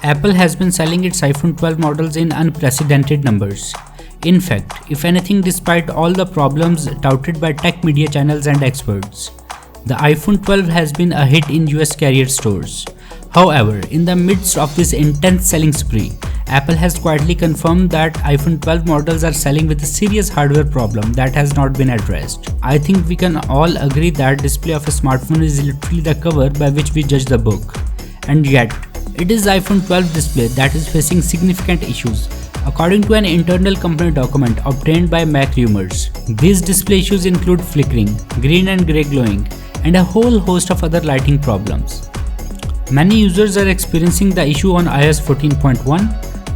Apple has been selling its iPhone 12 models in unprecedented numbers. In fact, if anything, despite all the problems touted by tech media channels and experts, the iPhone 12 has been a hit in US carrier stores. However, in the midst of this intense selling spree, Apple has quietly confirmed that iPhone 12 models are selling with a serious hardware problem that has not been addressed. I think we can all agree that display of a smartphone is literally the cover by which we judge the book. And yet, it is the iPhone 12 display that is facing significant issues, according to an internal company document obtained by MacRumors. These display issues include flickering, green and grey glowing, and a whole host of other lighting problems. Many users are experiencing the issue on iOS 14.1,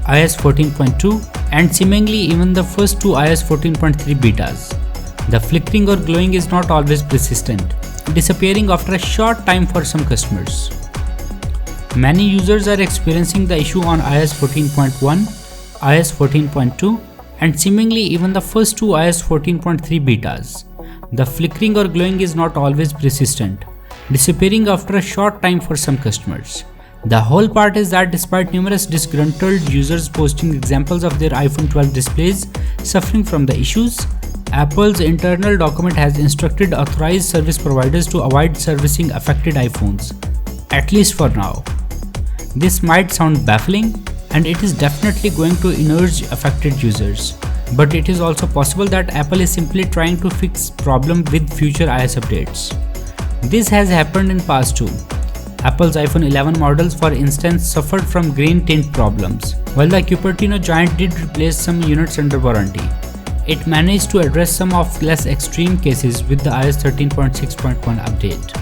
iOS 14.2, and seemingly even the first two iOS 14.3 betas. The flickering or glowing is not always persistent, disappearing after a short time for some customers. Many users are experiencing the issue on iOS 14.1, iOS 14.2, and seemingly even the first two iOS 14.3 betas. The flickering or glowing is not always persistent, disappearing after a short time for some customers. The whole part is that despite numerous disgruntled users posting examples of their iPhone 12 displays suffering from the issues, Apple's internal document has instructed authorized service providers to avoid servicing affected iPhones, at least for now. This might sound baffling, and it is definitely going to energe affected users. But it is also possible that Apple is simply trying to fix problem with future iOS updates. This has happened in past too. Apple's iPhone 11 models, for instance, suffered from green tint problems, while the Cupertino giant did replace some units under warranty. It managed to address some of less extreme cases with the iOS 13.6.1 update.